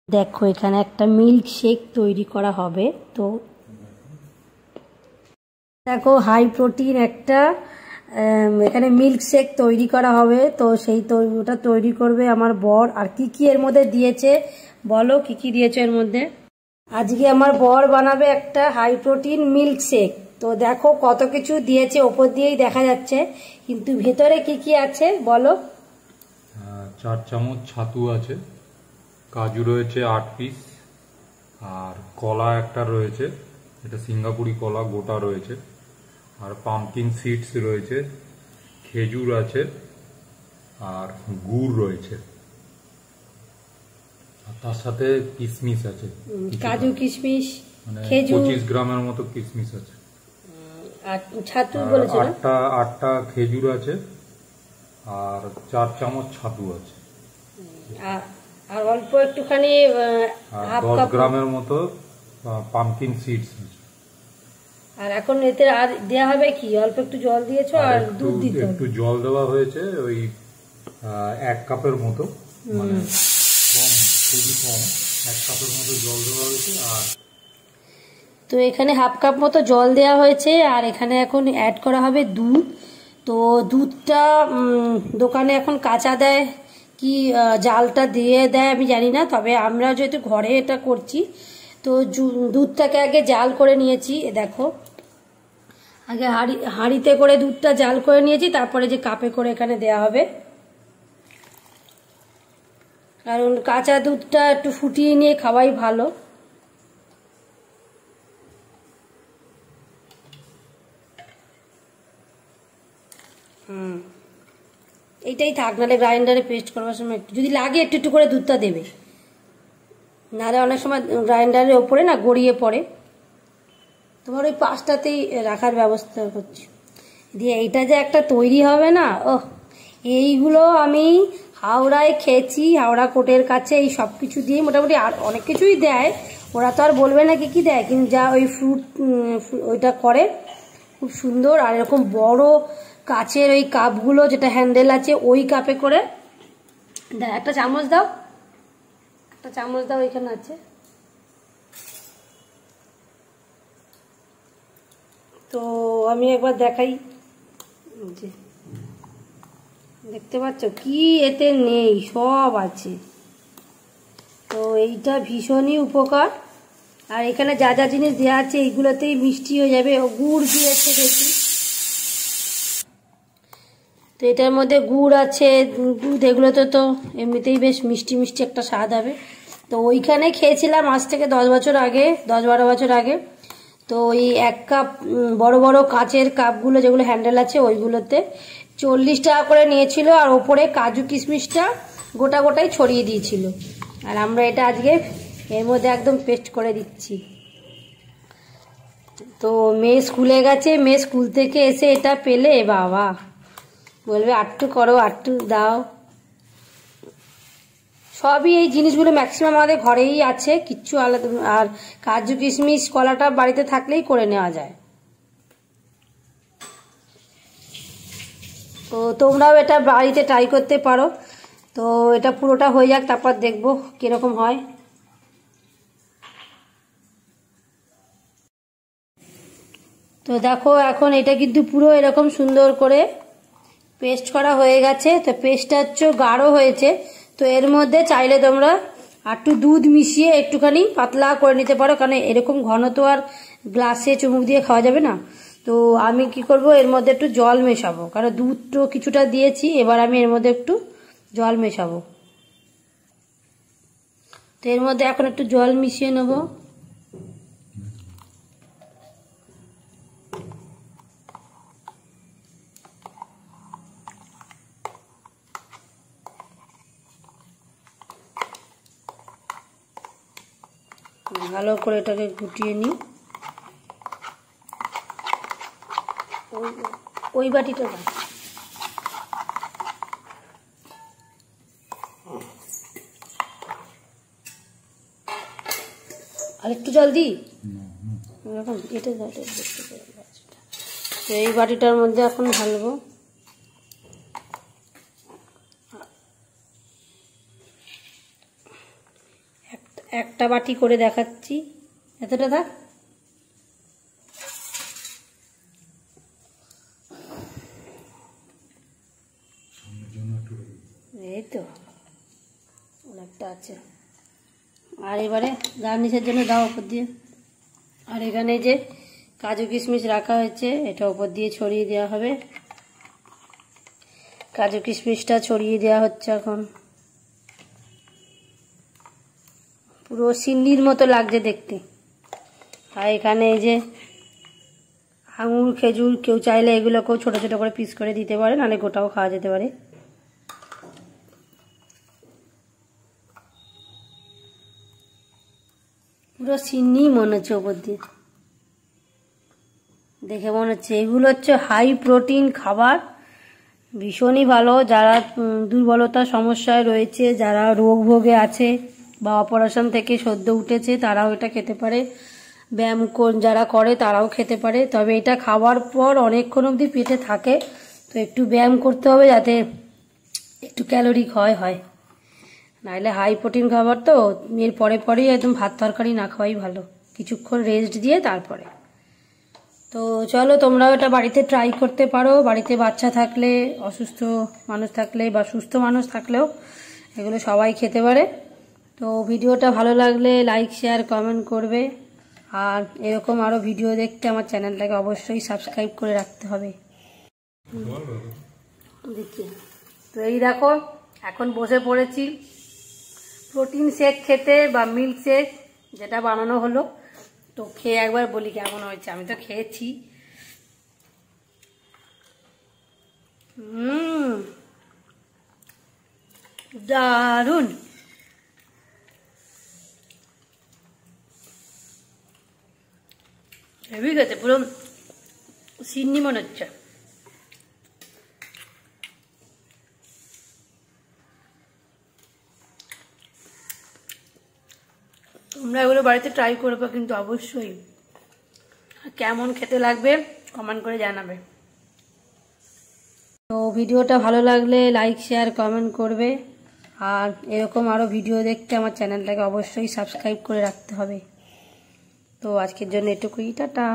দেখো এখানে একটা মিল্ক শেক তৈরি করা হবে। তো দেখো হাই প্রোটিন একটা এখানে মিল্ক শেক তৈরি করা হবে। তো সেই ওটা তৈরি করবে আমার বর। আর কি কি এর মধ্যে দিয়েছে বলো, কি কি দিয়েছে এর মধ্যে? আজকে আমার বর বানাবে একটা হাই প্রোটিন মিল্ক শেক। তো দেখো কত কিছু দিয়েছে, ওপর দিয়েই দেখা যাচ্ছে, কিন্তু ভেতরে কি কি আছে বলো। 4 চামচ ছাতু আছে, কাজু রয়েছে 8 পিস, আর কলা একটা রয়েছে, এটা সিঙ্গাপুরি কলা গোটা রয়েছে, আর পাম্পকিন সিডস রয়েছে, খেজুর আছে, আর গুড় রয়েছে, আর তার সাথে কিশমিশ আছে, কাজু কিশমিশ, মানে খেজুর 25 গ্রামের মতো কিশমিশ আছে। আর ছাতু বলেছে না? আটটা খেজুর আছে, আর 4 চামচ ছাতু আছে, আর অল্প একটুখানি 10 গ্রামের মতো পাম্পকিন সিডস আছে। আর এখন এতে আর দেয়া হবে কি? অল্প একটু জল দিয়েছো আর দুধ দিতে হবে। একটু জল দেওয়া হয়েছে, ওই 1 কাপের মতো, মানে কম, খুবই কম, 1 কাপের মতো জল দেওয়া হয়েছে। আর তো এখানে হাফ কাপ মতো জল দেওয়া হয়েছে, আর এখানে এখন অ্যাড করা হবে দুধ। তো দুধটা দোকানে এখন কাঁচা দেয় কি জালটা দিয়ে দেয় আমি জানি না, তবে আমরা যেহেতু ঘরে এটা করছি তো দুধটাকে আগে জাল করে নিয়েছি। দেখো আগে হাঁড়িতে করে দুধটা জাল করে নিয়েছি, তারপরে যে কাপে করে এখানে দেয়া হবে। কারণ কাঁচা দুধটা একটু ফুটিয়ে নিয়ে খাওয়াই ভালো। এইটাই থাক, নাহলে গ্রাইন্ডারে পেস্ট করবার সময় একটু যদি লাগে একটু একটু করে দুধটা দেবে, নাহলে অনেক সময় গ্রাইন্ডারের ওপরে না গড়িয়ে পড়ে। তোমার ওই পাশটাতেই রাখার ব্যবস্থা করছি। দিয়ে এইটা যে একটা তৈরি হবে না, এইগুলো আমি হাওড়ায় খেয়েছি, হাওড়া কোর্টের কাছে। এই সব কিছু দিয়ে মোটামুটি আর অনেক কিছুই দেয়, ওরা তো আর বলবে না কি কি দেয়, কিন্তু যা ওই ফ্রুট ওইটা করে খুব সুন্দর। আর এরকম বড় কাচের ওই কাপগুলো যেটা হ্যান্ডেল আছে, ওই কাপে করে দেয়। একটা চামচ দাও, একটা চামচ দাও, এখানে আছে। তো আমি একবার দেখাই, যে দেখতে পাচ্ছ কি এতে নেই, সব আছে। তো এইটা ভীষণই উপকার। আর এখানে যা যা জিনিস দেওয়া আছে এইগুলোতেই মিষ্টি হয়ে যাবে। ও গুড় দিয়েছে দেখি, তো এটার মধ্যে গুড় আছে, দুধ, এগুলোতে তো এমনিতেই বেশ মিষ্টি মিষ্টি একটা স্বাদ হবে। তো ওইখানে খেয়েছিলাম আজ থেকে 10 বছর আগে, 10-12 বছর আগে। তো ওই 1 কাপ বড় বড় কাচের কাপগুলো যেগুলো হ্যান্ডেল আছে, ওইগুলোতে 40 টাকা করে নিয়েছিল। আর ওপরে কাজু কিশমিশটা গোটা গোটাই ছড়িয়ে দিয়েছিল। আর আমরা এটা আজকে এর মধ্যে একদম পেস্ট করে দিচ্ছি। তো মেয়ে স্কুলে গেছে, মেয়ে স্কুল থেকে এসে এটা পেলে বাবা বলবে আটটু করো, আটটু দাও। সবই এই জিনিসগুলো ম্যাক্সিমাম আমাদের ঘরেই আছে, কিচ্ছু আলাদা। আর কাজু কিশমিশ কলাটা বাড়িতে থাকলেই করে নেওয়া যায়। তো তোমরাও এটা বাড়িতে ট্রাই করতে পারো। তো এটা পুরোটা হয়ে যাক, তারপর দেখবো কিরকম হয়। তো দেখো এখন এটা কিন্তু পুরো এরকম সুন্দর করে পেস্ট করা হয়ে গেছে। তো পেস্টটা হচ্ছে গাঢ় হয়েছে। তো এর মধ্যে চাইলে তোমরা একটু দুধ মিশিয়ে একটুখানি পাতলা করে নিতে পারো, কারণ এরকম ঘন তো আর গ্লাসে চুমুক দিয়ে খাওয়া যাবে না। তো আমি কি করব, এর মধ্যে একটু জল মেশাবো, কারণ দুধ তো কিছুটা দিয়েছি, এবার আমি এর মধ্যে একটু জল মেশাবো। তো এর মধ্যে এখন একটু জল মিশিয়ে নেবো। ভালো করে এটাকে গুটিয়ে নিই। ওই বাটিটা দাও। আর একটু জল দিই, এখন এটা দাও। তো এই বাটিটার মধ্যে এখন ঢালবো। একটা বাটি করে দেখাচ্ছি, এতটা থাক। এই তো অনেকটা আছে। আর এবারে গার্নিশের জন্য দাও উপর দিয়ে। আর এখানে যে কাজু কিশমিশ রাখা হয়েছে এটা উপর দিয়ে ছড়িয়ে দেওয়া হবে। কাজু কিশমিশটা ছড়িয়ে দেওয়া হচ্ছে এখন। পুরো সিন্নির মতো লাগছে দেখতে। আর এখানে এই যে আঙুর, খেজুর, কেউ চাইলে এগুলোকেও ছোট ছোট করে পিস করে দিতে পারে, নাহলে গোটাও খাওয়া যেতে পারে। পুরো সিন্নি মনে হচ্ছে ওপর দিয়ে, দেখে মনে হচ্ছে। এগুলো হচ্ছে হাই প্রোটিন খাবার, ভীষণই ভালো। যারা দুর্বলতার সমস্যায় রয়েছে, যারা রোগ ভোগে আছে বা অপারেশন থেকে সদ্য উঠেছে তারাও এটা খেতে পারে। ব্যায়াম যারা করে তারাও খেতে পারে। তবে এটা খাওয়ার পর অনেকক্ষণ অবধি পেটে থাকে, তো একটু ব্যায়াম করতে হবে যাতে একটু ক্যালোরি ক্ষয় হয়। নাহলে হাই প্রোটিন খাবার তো এর পরেই একদম ভাত তরকারি না খাওয়াই ভালো, কিছুক্ষণ রেস্ট দিয়ে তারপরে। তো চলো তোমরাও এটা বাড়িতে ট্রাই করতে পারো। বাড়িতে বাচ্চা থাকলে, অসুস্থ মানুষ থাকলে বা সুস্থ মানুষ থাকলেও এগুলো সবাই খেতে পারে। তো ভিডিওটা ভালো লাগলে লাইক, শেয়ার, কমেন্ট করবে। আর এরকম আরও ভিডিও দেখতে আমার চ্যানেলটাকে অবশ্যই সাবস্ক্রাইব করে রাখতে হবে। দেখি তো এই দেখো এখন বসে পড়েছি প্রোটিন শেক খেতে বা মিল্ক শেক যেটা বানানো হলো। তো খেয়ে একবার বলি কেমন হয়েছে। আমি তো খেয়েছি। দারুণ। হেভি গেছে, পুরো সিন্নি মনে হচ্ছে। তোমরা এগুলো বাড়িতে ট্রাই করবে কিন্তু অবশ্যই। কেমন খেতে লাগবে কমেন্ট করে জানাবে। তো ভিডিওটা ভালো লাগলে লাইক, শেয়ার, কমেন্ট করবে। আর এরকম আরও ভিডিও দেখতে আমার চ্যানেলটাকে অবশ্যই সাবস্ক্রাইব করে রাখতে হবে। তো আজকের জন্য এটুকুই, টাটা।